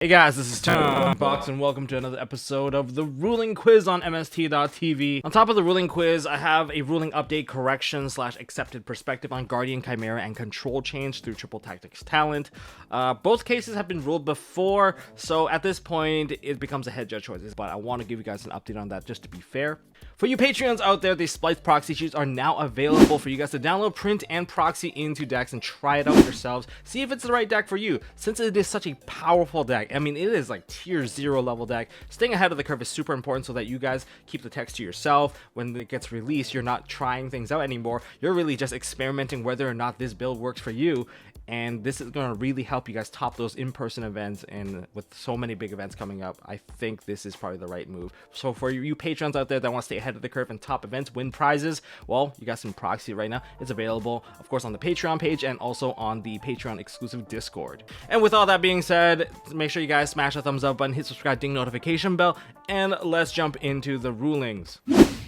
Hey guys, this is Therion Box and welcome to another episode of the ruling quiz on MST.TV. On top of the ruling quiz, I have a ruling update correction / accepted perspective on Guardian, Chimera, and control change through Triple Tactics talent. Both cases have been ruled before, so at this point it becomes a head judge choice, but I want to give you guys an update on that just to be fair. For you Patreons out there, these Splice proxy sheets are now available for you guys to download, print, and proxy into decks and try it out yourselves. See if it's the right deck for you. Since it is such a powerful deck, I mean, it is like tier 0 level deck. Staying ahead of the curve is super important so that you guys keep the text to yourself. When it gets released, you're not trying things out anymore. You're really just experimenting whether or not this build works for you. And this is going to really help you guys top those in-person events, and with so many big events coming up, I think this is probably the right move. So for you patrons out there that want to stay ahead of the curve and top events, win prizes, well, you got some proxy right now. It's available, of course, on the Patreon page and also on the Patreon exclusive Discord. And with all that being said, make sure you guys smash the thumbs up button, hit subscribe, ding notification bell, and let's jump into the rulings.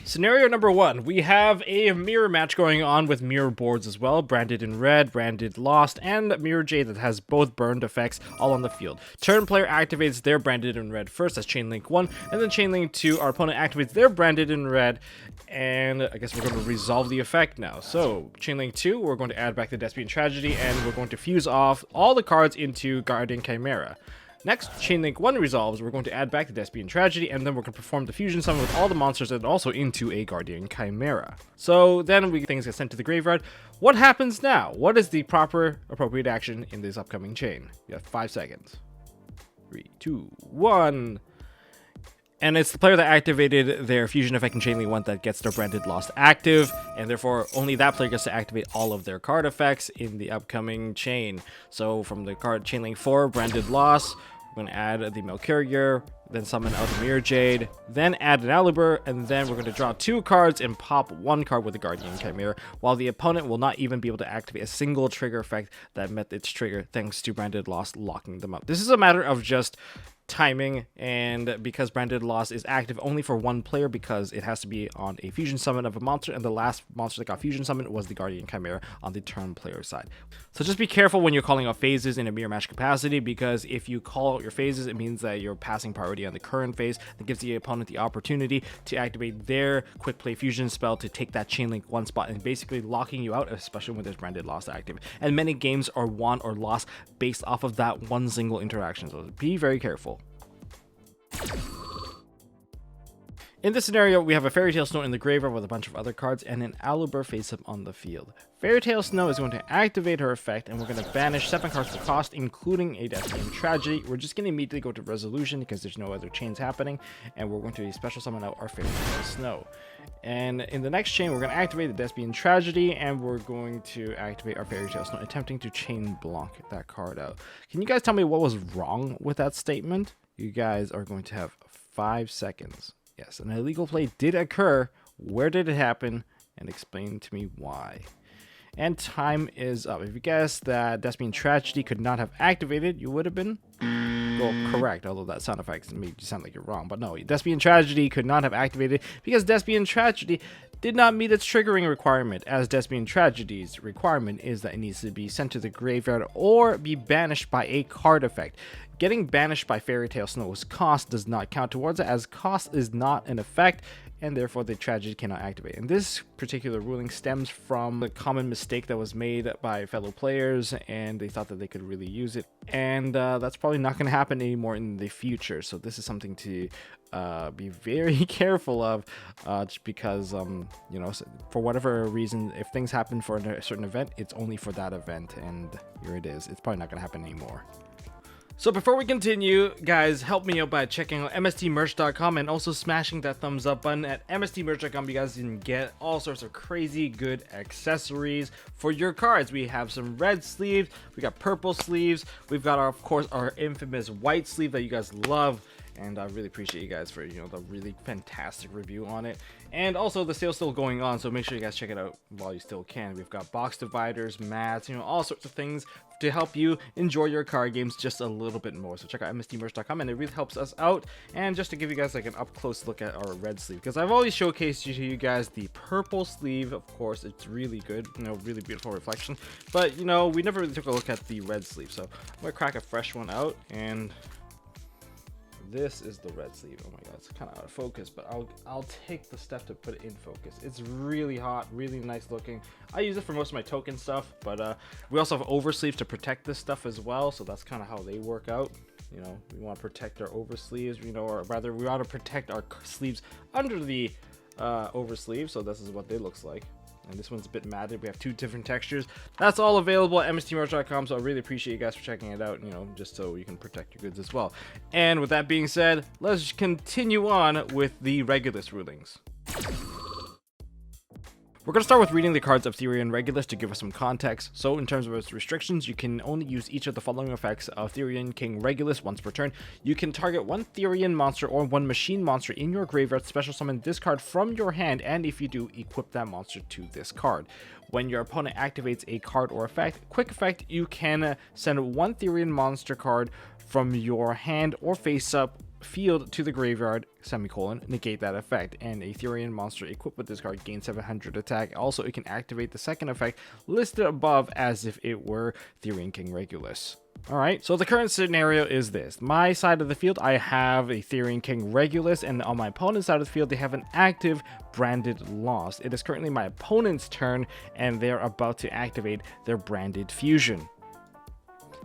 Scenario number 1, we have a mirror match going on with mirror boards as well, branded in red, branded lost, and mirror jade that has both burned effects all on the field. Turn player activates their branded in red first as Chainlink 1, and then Chainlink 2, our opponent activates their branded in red, and I guess we're going to resolve the effect now. So Chainlink 2, we're going to add back the Thespian Tragedy, and we're going to fuse off all the cards into Guardian Chimera. Next, Chainlink 1 resolves, we're going to add back the Thespian Tragedy, and then we're going to perform the fusion summon with all the monsters and also into a Guardian Chimera. So then things get sent to the graveyard. What happens now? What is the proper, appropriate action in this upcoming chain? You have 5 seconds. 3, 2, 1. And it's the player that activated their fusion effect in Chainlink 1 that gets their branded lost active, and therefore only that player gets to activate all of their card effects in the upcoming chain. So from the card Chainlink 4, branded lost, we're going to add the Melkurier, then summon out the Mirror Jade, then add an Alibur, and then we're going to draw 2 cards and pop 1 card with the Guardian Chimera, while the opponent will not even be able to activate a single trigger effect that met its trigger thanks to branded lost locking them up. This is a matter of just timing, and because branded lost is active only for 1 player because it has to be on a fusion summon of a monster, and the last monster that got fusion summoned was the Guardian Chimera on the turn player side. So just be careful when you're calling out phases in a mirror match capacity, because if you call out your phases, it means that you're passing priority on the current phase. That gives the opponent the opportunity to activate their quick play fusion spell to take that Chainlink 1 spot and basically locking you out, especially when there's branded lost active. And many games are won or lost based off of that one single interaction, so be very careful. In this scenario, we have a Fairy Tale Snow in the graveyard with a bunch of other cards and an Alibur face up on the field. Fairy Tale Snow is going to activate her effect, and we're going to banish 7 cards for cost, including a Thespian Tragedy. We're just going to immediately go to Resolution because there's no other chains happening, and we're going to special summon out our Fairy Tale Snow. And in the next chain, we're going to activate the Thespian Tragedy, and we're going to activate our Fairy Tale Snow, attempting to chain block that card out. Can you guys tell me what was wrong with that statement? You guys are going to have 5 seconds. Yes, an illegal play did occur. Where did it happen? And explain to me why. And time is up. If you guessed that Thespian Tragedy could not have activated, you would have been correct, although that sound effect made you sound like you're wrong. But no, Thespian Tragedy could not have activated because Thespian Tragedy did not meet its triggering requirement, as Thespian Tragedy's requirement is that it needs to be sent to the graveyard or be banished by a card effect. Getting banished by Fairy Tale Snow's cost does not count towards it, as cost is not an effect, and therefore the tragedy cannot activate. And this particular ruling stems from a common mistake that was made by fellow players, and they thought that they could really use it. And that's probably not going to happen anymore in the future. So this is something to be very careful of, just because, you know, for whatever reason, if things happen for a certain event, it's only for that event, and here it is. It's probably not going to happen anymore. So before we continue, guys, help me out by checking out MSTmerch.com and also smashing that thumbs up button. At MSTmerch.com, you guys can get all sorts of crazy good accessories for your cards. We have some red sleeves, we got purple sleeves, we've got, of course, our infamous white sleeve that you guys love. And I really appreciate you guys for, you know, the really fantastic review on it. And also the sale's still going on, so make sure you guys check it out while you still can. We've got box dividers, mats, you know, all sorts of things to help you enjoy your card games just a little bit more. So check out MSTmerch.com, and it really helps us out. And just to give you guys like an up close look at our red sleeve, because I've always showcased to you guys the purple sleeve. Of course, it's really good, you know, really beautiful reflection. But you know, we never really took a look at the red sleeve, so I'm gonna crack a fresh one out and this is the red sleeve. Oh my god, it's kind of out of focus, but I'll take the step to put it in focus. It's really hot, really nice looking. I use it for most of my token stuff, but we also have oversleeves to protect this stuff as well, so that's kind of how they work out. You know, we want to protect our oversleeves, you know, or rather we want to protect our sleeves under the oversleeve, so this is what they looks like. And this one's a bit matted. We have two different textures. That's all available at MST.TV, so I really appreciate you guys for checking it out, you know, just so you can protect your goods as well. And with that being said, let's continue on with the Regulus rulings. We're going to start with reading the cards of Therion Regulus to give us some context. So in terms of its restrictions, you can only use each of the following effects of Therion King Regulus once per turn. You can target one Therion monster or one machine monster in your graveyard, special summon this card from your hand, and if you do, equip that monster to this card. When your opponent activates a card or effect, quick effect, you can send one Therion monster card from your hand or face up field to the graveyard, semicolon, negate that effect, and a Therion monster equipped with this card gains 700 attack. Also, it can activate the second effect listed above as if it were Therion King Regulus. Alright, so the current scenario is this. My side of the field, I have a Therion King Regulus, and on my opponent's side of the field, they have an active branded lost. It is currently my opponent's turn, and they're about to activate their branded fusion.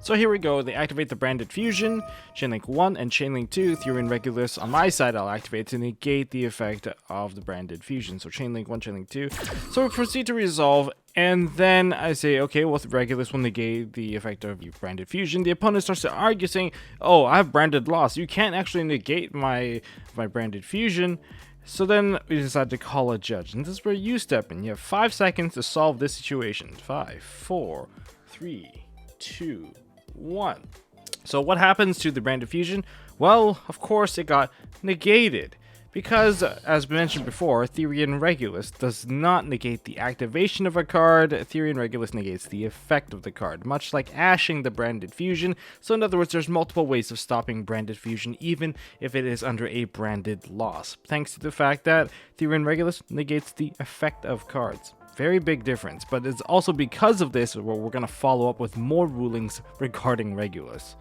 So here we go, they activate the branded fusion, Chainlink 1 and Chainlink 2, Therion Regulus. On my side, I'll activate to negate the effect of the branded fusion. So Chainlink 1, Chainlink 2. So we proceed to resolve, and then I say, okay, well, Regulus will negate the effect of the branded fusion. The opponent starts to argue saying, oh, I have branded loss. You can't actually negate my branded fusion. So then we decide to call a judge, and this is where you step in. You have 5 seconds to solve this situation. 5, 4, 3, 2, 1. So what happens to the branded fusion? Well, of course, it got negated. Because, as mentioned before, Therion Regulus does not negate the activation of a card. Therion Regulus negates the effect of the card, much like ashing the branded fusion. So in other words, there's multiple ways of stopping branded fusion, even if it is under a branded loss, thanks to the fact that Therion Regulus negates the effect of cards. Very big difference, but it's also because of this where we're going to follow up with more rulings regarding Regulus.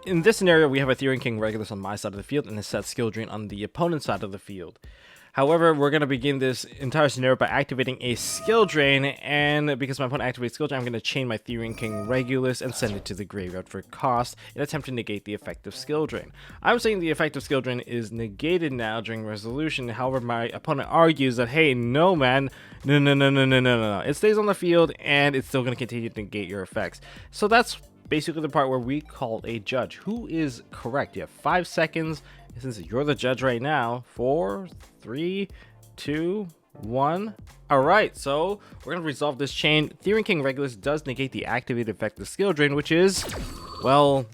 In this scenario, we have a Therion King Regulus on my side of the field and a set skill drain on the opponent's side of the field. However, we're going to begin this entire scenario by activating a skill drain, and because my opponent activates skill drain, I'm going to chain my Therion King Regulus and send it to the graveyard for cost in an attempt to negate the effect of skill drain. I'm saying the effect of skill drain is negated now during resolution. However, my opponent argues that, hey, no man, no, it stays on the field and it's still going to continue to negate your effects. So that's basically the part where we call a judge. Who is correct? You have 5 seconds. Since you're the judge right now, 4, 3, 2, 1. Alright, so we're going to resolve this chain. Therion King Regulus does negate the activated effect of skill drain, which is, well,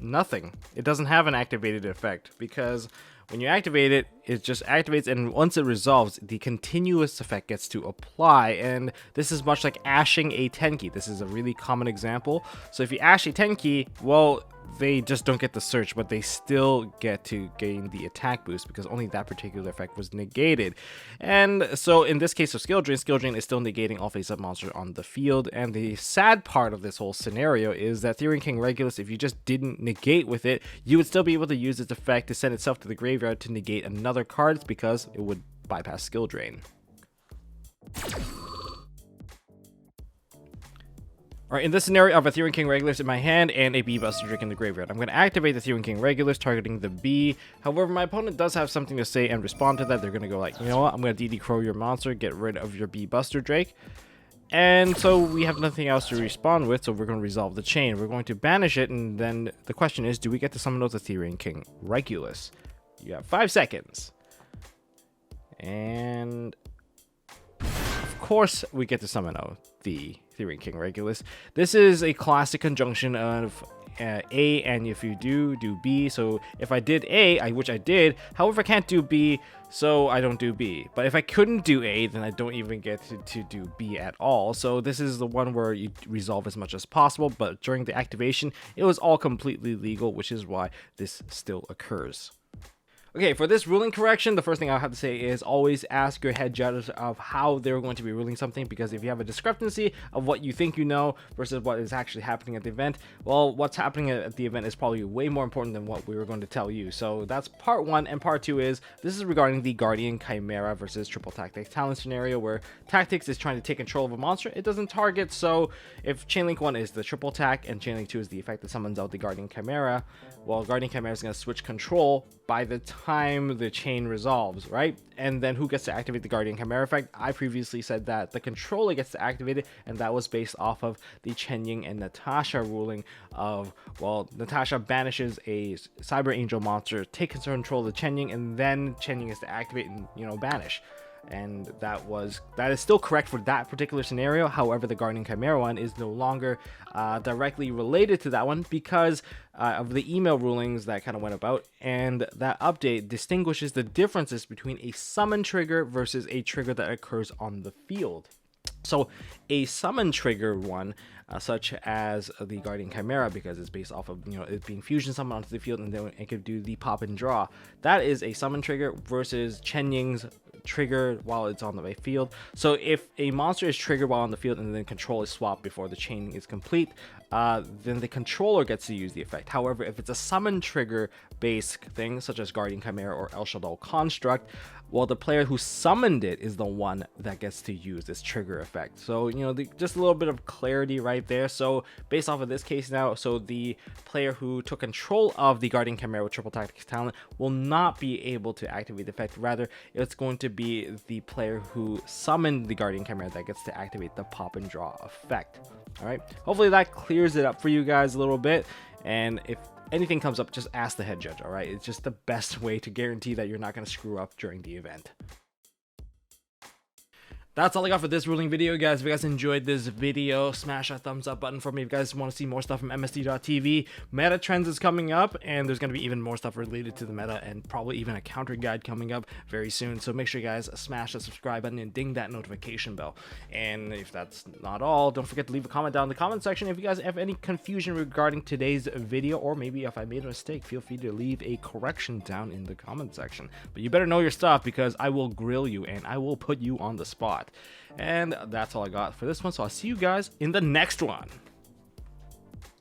nothing. It doesn't have an activated effect, because when you activate it, it just activates, and once it resolves, the continuous effect gets to apply, and this is much like ashing a 10 key. This is a really common example. So if you ash a 10 key, well, they just don't get the search, but they still get to gain the attack boost because only that particular effect was negated. And so in this case of skill drain is still negating all face-up monsters on the field. And the sad part of this whole scenario is that Therion King Regulus, if you just didn't negate with it, you would still be able to use its effect to send itself to the graveyard to negate another card because it would bypass skill drain. Alright, in this scenario, I have a Therion King Regulus in my hand and a Bee-Buster Drake in the graveyard. I'm going to activate the Therion King Regulus, targeting the bee. However, my opponent does have something to say and respond to that. They're going to go like, you know what, I'm going to DD Crow your monster, get rid of your Bee-Buster Drake. And so we have nothing else to respond with, so we're going to resolve the chain. We're going to banish it, and then the question is, do we get to summon out the Therion King Regulus? You have 5 seconds. And of course, we get to summon out the Therion King Regulus. This is a classic conjunction of A, and if you do B. So if I did A, which I did, however I can't do B, so I don't do B. But if I couldn't do A, then I don't even get to do B at all. So this is the one where you resolve as much as possible, but during the activation, it was all completely legal, which is why this still occurs. Okay, for this ruling correction, the first thing I have to say is always ask your head judge of how they're going to be ruling something, because if you have a discrepancy of what you think you know versus what is actually happening at the event, well, what's happening at the event is probably way more important than what we were going to tell you. So that's part one, and part two is this is regarding the Guardian Chimera versus Triple Tactics Talent scenario, where Tactics is trying to take control of a monster it doesn't target. So if Chainlink 1 is the triple attack and Chainlink 2 is the effect that summons out the Guardian Chimera, well, Guardian Chimera is going to switch control by the time the chain resolves, right? And then who gets to activate the Guardian Chimera effect? I previously said that the controller gets to activate it, and that was based off of the Chen Ying and Natasha ruling of, well, Natasha banishes a Cyber Angel monster, takes control of the Chen Ying, and then Chen Ying is to activate and, banish. And that is still correct for that particular scenario. However, the Guardian Chimera one is no longer directly related to that one because of the email rulings that kind of went about, and that update distinguishes the differences between a summon trigger versus a trigger that occurs on the field. So a summon trigger one, such as the Guardian Chimera, because it's based off of it being fusion summoned onto the field, and then it could do the pop and draw. That is a summon trigger versus Chen Ying's trigger while it's on the field. So if a monster is triggered while on the field and then control is swapped before the chain is complete, then the controller gets to use the effect. However, if it's a summon trigger based thing such as Guardian Chimera or El Shaddai Construct, well, the player who summoned it is the one that gets to use this trigger effect. So just a little bit of clarity right there. So based off of this case now, so the player who took control of the Guardian Chimera with Triple Tactics Talent will not be able to activate the effect. Rather, it's going to be the player who summoned the Guardian Chimera that gets to activate the pop and draw effect. All right, hopefully that clears it up for you guys a little bit. And if anything comes up, just ask the head judge. All right, it's just the best way to guarantee that you're not going to screw up during the event. That's all I got for this ruling video, guys. If you guys enjoyed this video, smash that thumbs up button for me. If you guys want to see more stuff from MST.TV, Meta Trends is coming up, and there's going to be even more stuff related to the meta, and probably even a counter guide coming up very soon. So make sure you guys smash the subscribe button and ding that notification bell. And if that's not all, don't forget to leave a comment down in the comment section. If you guys have any confusion regarding today's video, or maybe if I made a mistake, feel free to leave a correction down in the comment section. But you better know your stuff, because I will grill you and I will put you on the spot. And that's all I got for this one, so I'll see you guys in the next one.